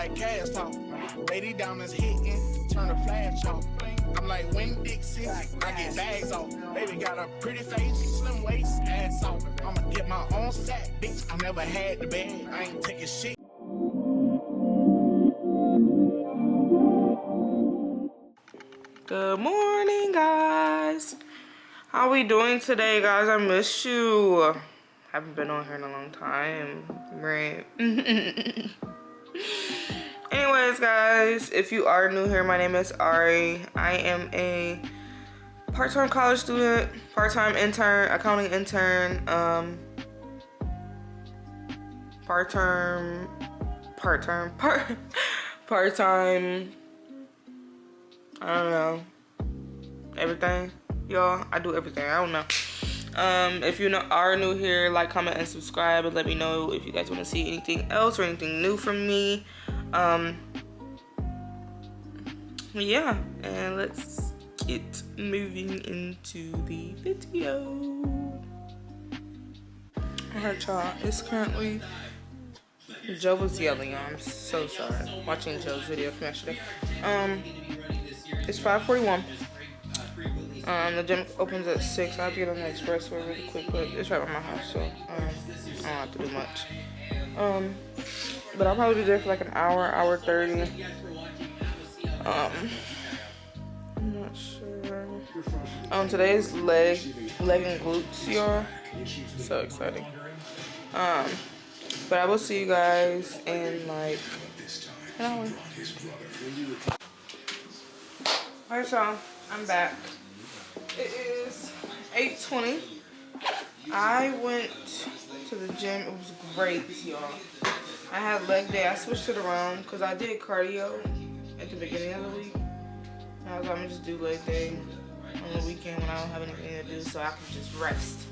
like cash talk. Lady diamonds hitting, turn the flash off. I'm like Wayne Dixie, I get bags off. Baby got a pretty face, slim waist, ass off. I'ma get my own sack, bitch. I never had the bag. I ain't taking shit. Good morning, guys. How we doing today, guys? I miss you. Haven't been on here in a long time, right? Anyways, guys, if you are new here, my name is Ari. I am a part-time college student, part-time intern, accounting intern, part-time, I don't know, everything, y'all. I do everything. I don't know. If you are new here, like, comment, and subscribe, and let me know if you guys want to see anything else or anything new from me. Yeah, and let's get moving into the video. Alright, y'all, it's currently, Joe was yelling, I'm so sorry, watching Joe's video from yesterday. It's 5:41. The gym opens at 6. I have to get on the expressway really quick, but it's right by my house, so I don't have to do much. But I'll probably be there for like an hour 30. I'm not sure. Today's leg and glutes, y'all. So exciting. But I will see you guys in like an hour. Alright, y'all, I'm back. It is 8:20. I went to the gym. It was great, y'all. I had leg day. I switched it around because I did cardio at the beginning of the week. And I was like, I'm gonna just do leg day on the weekend when I don't have anything to do, so I can just rest.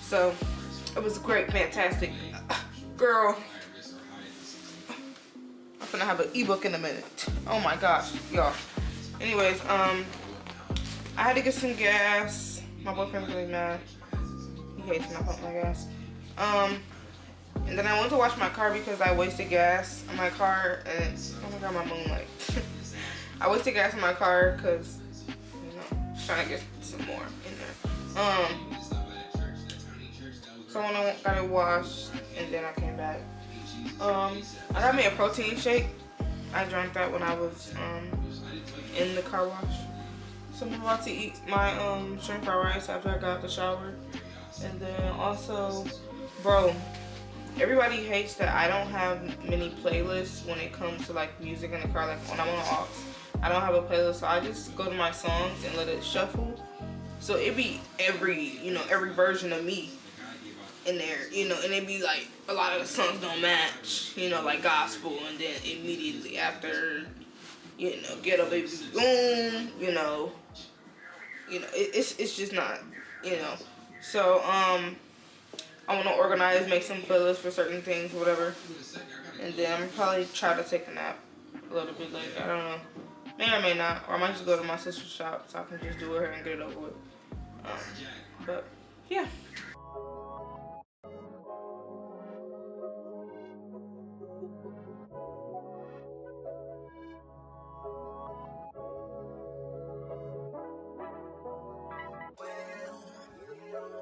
So it was great, fantastic. Girl, I'm gonna have an ebook in a minute. Oh my gosh, y'all. Anyways, I had to get some gas. My boyfriend's really mad. He hates when I pump my gas. And then I went to wash my car because I wasted gas on my car, and oh my god, my moonlight. I wasted gas in my car because, you know, trying to get some more in there. So when I got it washed, and then I came back. I got me a protein shake. I drank that when I was in the car wash. So I'm about to eat my shrimp fried rice after I got out the shower. And then also, bro, everybody hates that I don't have many playlists when it comes to like music in the car. Like when I'm on aux, I don't have a playlist, so I just go to my songs and let it shuffle. So it be every version of me in there, you know, and it be like a lot of the songs don't match, you know, like gospel, and then immediately after, you know, Get Up Baby Boom, you know, it's just not, you know. So I want to organize, make some playlists for certain things, whatever, and then I'm probably try to take a nap a little bit later. I don't know, may or may not, or I might just go to my sister's shop so I can just do it here and get it over with. But yeah.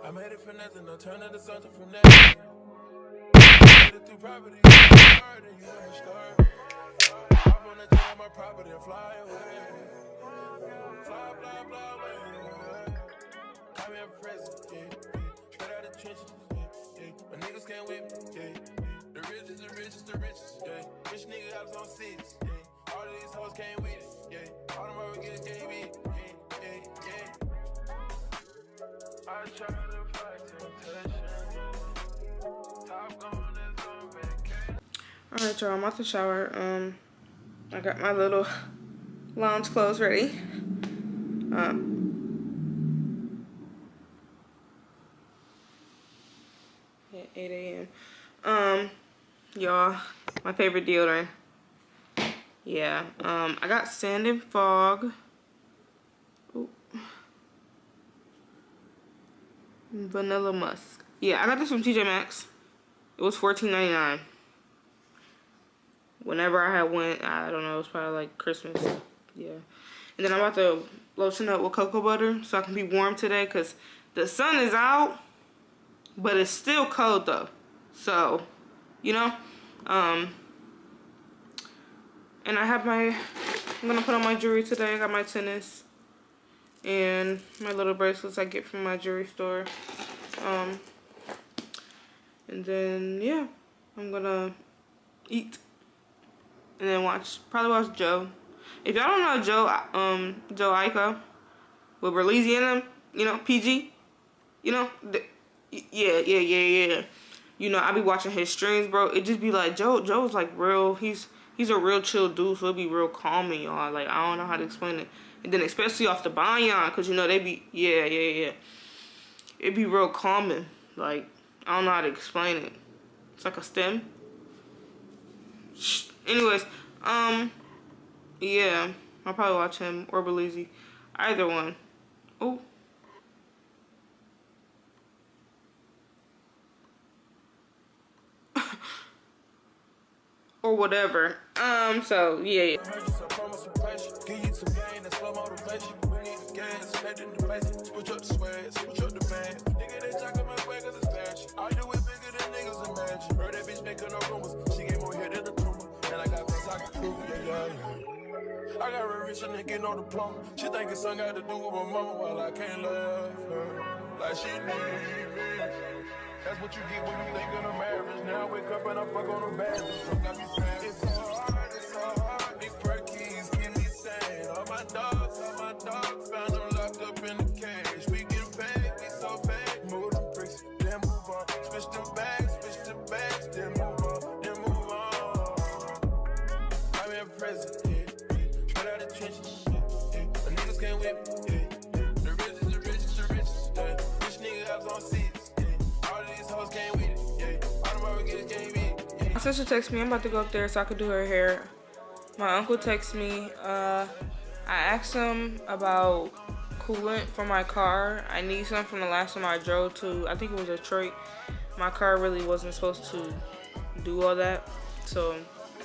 I made it for nothing, no turn into something from nothing. Made it through property, hard and you never start. Hop on the jet, my property and fly away. Fly, blah, blah, away. Call me a president, yeah. Straight out the trenches, yeah. My niggas can't whip me, yeah. The richest, yeah. Rich nigga house on six, yeah. All of these hoes came with it, yeah. All them hoes get KB, yeah. I try to fight temptation. Top gun is on vacation. Alright, y'all, I'm out the shower. I got my little lounge clothes ready. At 8 a.m. Y'all, my favorite deodorant. Yeah, I got Sand and Fog. Ooh. Vanilla Musk. Yeah, I got this from TJ Maxx. It was $14.99. whenever I had went, I don't know, it was probably like Christmas. Yeah. And then I'm about to lotion up with cocoa butter so I can be warm today because the sun is out, but it's still cold though. So, you know, and I'm gonna put on my jewelry today. I got my tennis and my little bracelets I get from my jewelry store. And then, yeah, I'm gonna eat and then probably watch Joe. If y'all don't know Joe Ico with Berleezy in him, you know, PG, you know, yeah. You know, I be watching his streams, bro. It just be like, Joe's like real, he's a real chill dude, so it be real calming, y'all. Like, I don't know how to explain it. And then especially off the Banyan, because, you know, they be, yeah. It be real calming. Like, I don't know how to explain it. It's like a stem. Anyways, yeah, I'll probably watch him or Berleezy. Either one. Oh. Or whatever. So yeah. I got real rich and they get no diploma. She think it's something got to do with my mama while I can't love her like she need me. That's what you get when you think of a marriage. Now I wake up and I fuck on a bad bitch. Got me saying it's so hard. These perkies keep me sane. All my dogs, found them locked up in the cage. We get paid, we so paid. Move them bricks, then move on. Switch the bags, then move on. I'm in prison. The niggas can't whip me, The richest, Rich nigga house on seats, All of these hoes can't with it, All the motherfuckers can't with it, My sister texted me. I'm about to go up there so I could do her hair. My uncle texted me. I asked him about coolant for my car. I need some from the last time I drove to, I think it was Detroit. My car really wasn't supposed to do all that, so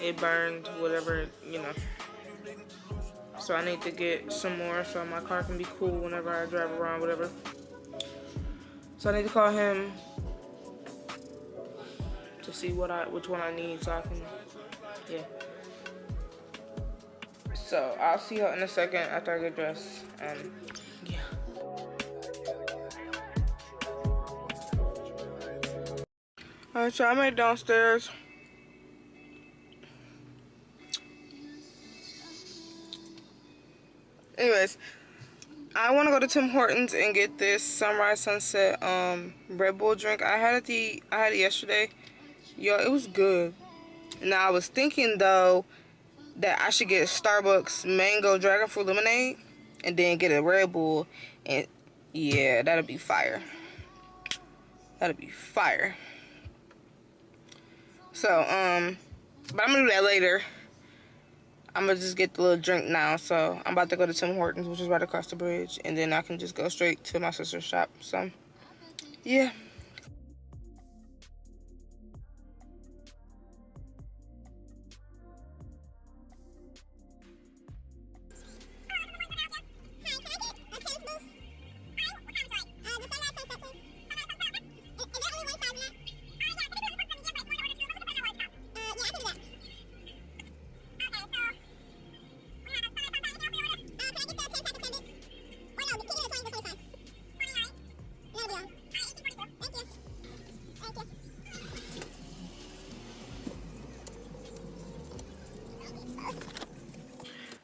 it burned, whatever, you know. So I need to get some more so my car can be cool whenever I drive around, whatever. So I need to call him to see which one I need so I can, yeah. So I'll see y'all in a second after I get dressed. Yeah. Alright, so I made it downstairs. Anyways, I want to go to Tim Hortons and get this Sunrise Sunset Red Bull drink. I had it yesterday. Yo, it was good. Now I was thinking though that I should get a Starbucks mango dragon fruit lemonade and then get a Red Bull, and yeah, that'll be fire. That'll be fire. So but I'm gonna do that later. I'm gonna just get the little drink now. So I'm about to go to Tim Hortons, which is right across the bridge, and then I can just go straight to my sister's shop. So yeah.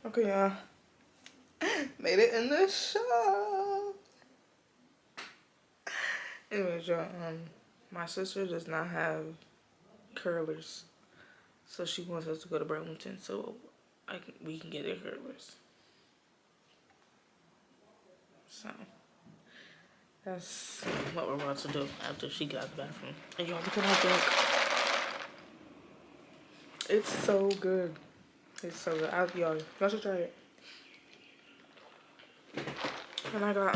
Okay, y'all. Made it in the shop. Anyways, y'all, my sister does not have curlers, so she wants us to go to Burlington so we can get her curlers. So that's what we're about to do after she got out the bathroom. And y'all, look at my drink. It's so good. It's so good. Y'all should try it. And I got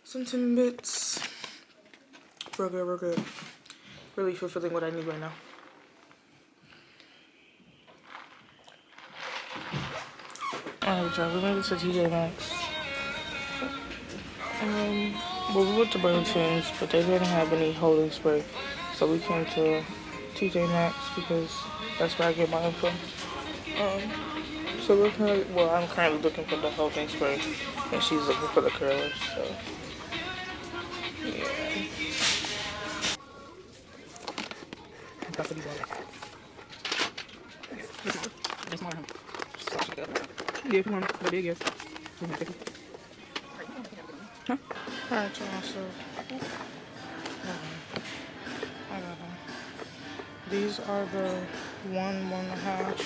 some Timbits. Real good, real good. Really fulfilling what I need right now. Alright, y'all, we made it to TJ Maxx. Well, we went to Burlington's, but they didn't have any holding spray. So we came to TJ Maxx because that's where I get mine from. So we're currently, well, I'm currently looking for the holding spray, and she's looking for the curlers, so, yeah. Yeah, come on, the big yes. Huh? Alright, y'all, so, I got them. These are the 1.5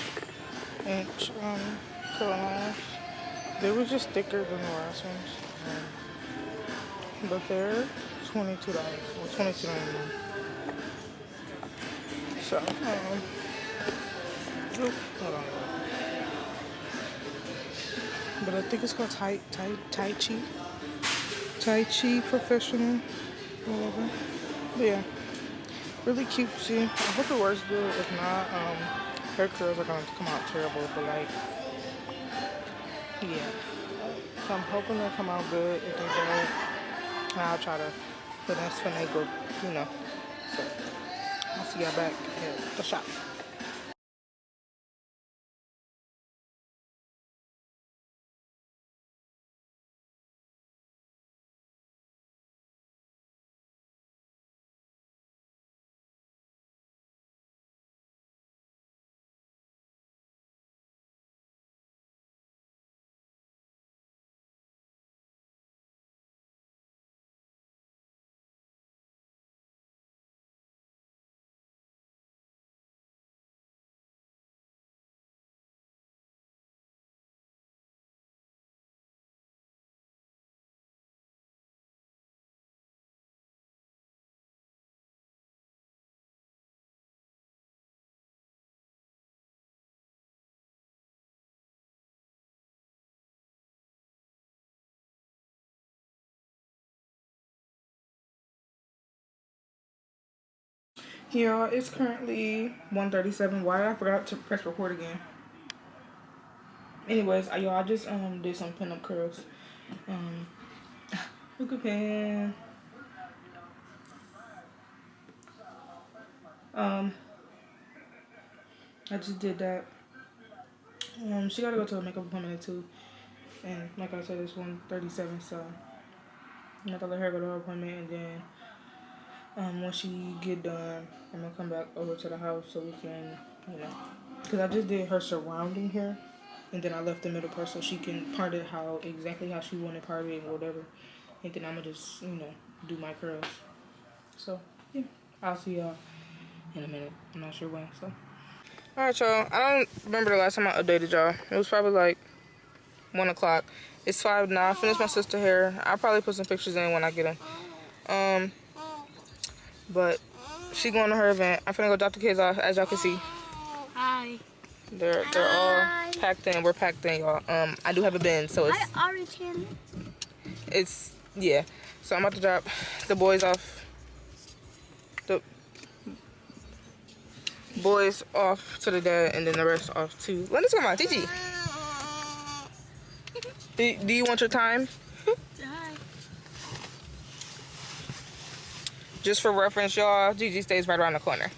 inch curl irons. They were just thicker than the last ones, but they're $22, or $22.99. So, hold on. But I think it's called Tai Chi Professional, whatever. But yeah, really cutesy. I hope it works good. If not, hair curls are going to come out terrible. But like, yeah. So I'm hoping they'll come out good. If they don't, I'll try to finagle, you know. So I'll see y'all back at the shop. Yeah, it's currently 1:37. Why I forgot to press record again. Anyways, y'all, I just did some pinup curls. Look at Pen. I just did that. She gotta go to a makeup appointment at 2. And like I said, it's 1:37, so I'm gonna let her go to her appointment, and then once she get done, I'm gonna come back over to the house so we can, you know, because I just did her surrounding hair, and then I left the middle part so she can part it exactly how she wanted parted and whatever, and then I'm gonna just, you know, do my curls. So yeah, I'll see y'all in a minute. I'm not sure when. So alright, y'all. I don't remember the last time I updated y'all. It was probably like 1 o'clock. It's 5 now. I finished my sister's hair. I'll probably put some pictures in when I get them. But she going to her event. I'm finna go drop the kids off, as y'all can see. Hi. They're all packed in. We're packed in, y'all. I do have a bin, so it's yeah. So I'm about to drop the boys off. The boys off to the dad, and then the rest off to. Let's come on, Gigi. Do you want your time? Hi. Just for reference, y'all, Gigi stays right around the corner.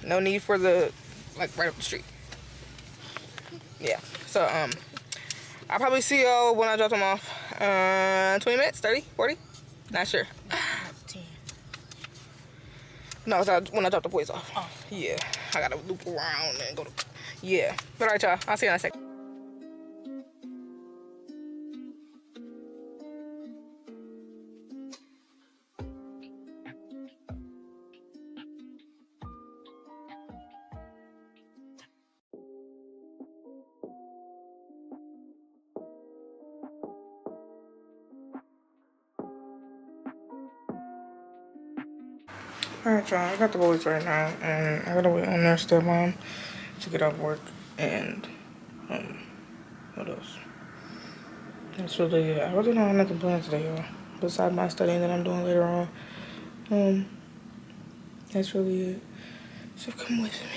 No need for the, like, right up the street. Yeah. So, I'll probably see y'all when I drop them off. 20 minutes? 30? 40? Not sure. 10. No, it's when I drop the boys off. Oh. Yeah. I gotta loop around and go to... Yeah. But alright, y'all. I'll see you in a second. Alright, y'all, I got the boys right now, and I gotta wait on their stepmom to get off work, and, what else? That's really it. I really don't have nothing planned today, y'all, besides my studying that I'm doing later on. That's really it. So come with me.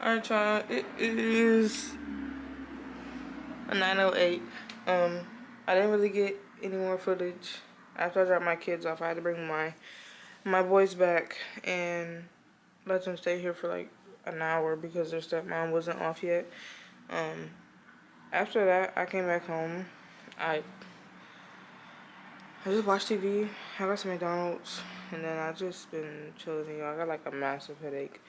Alright, y'all. It is a 9:08. I didn't really get any more footage. After I dropped my kids off, I had to bring my boys back and let them stay here for like an hour because their stepmom wasn't off yet. After that, I came back home. I just watched TV. I got some McDonald's, and then I just been chilling. I got like a massive headache.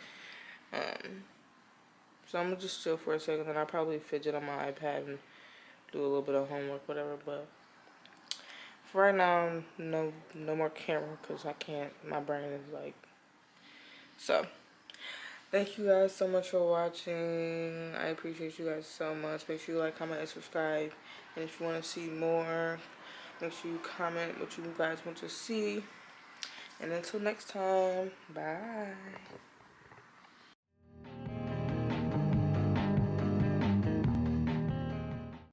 So I'm gonna just chill for a second, then I'll probably fidget on my iPad and do a little bit of homework, whatever. But for right now, no more camera because I can't. My brain is like. So thank you guys so much for watching. I appreciate you guys so much. Make sure you like, comment, and subscribe. And if you want to see more, make sure you comment what you guys want to see. And until next time, bye.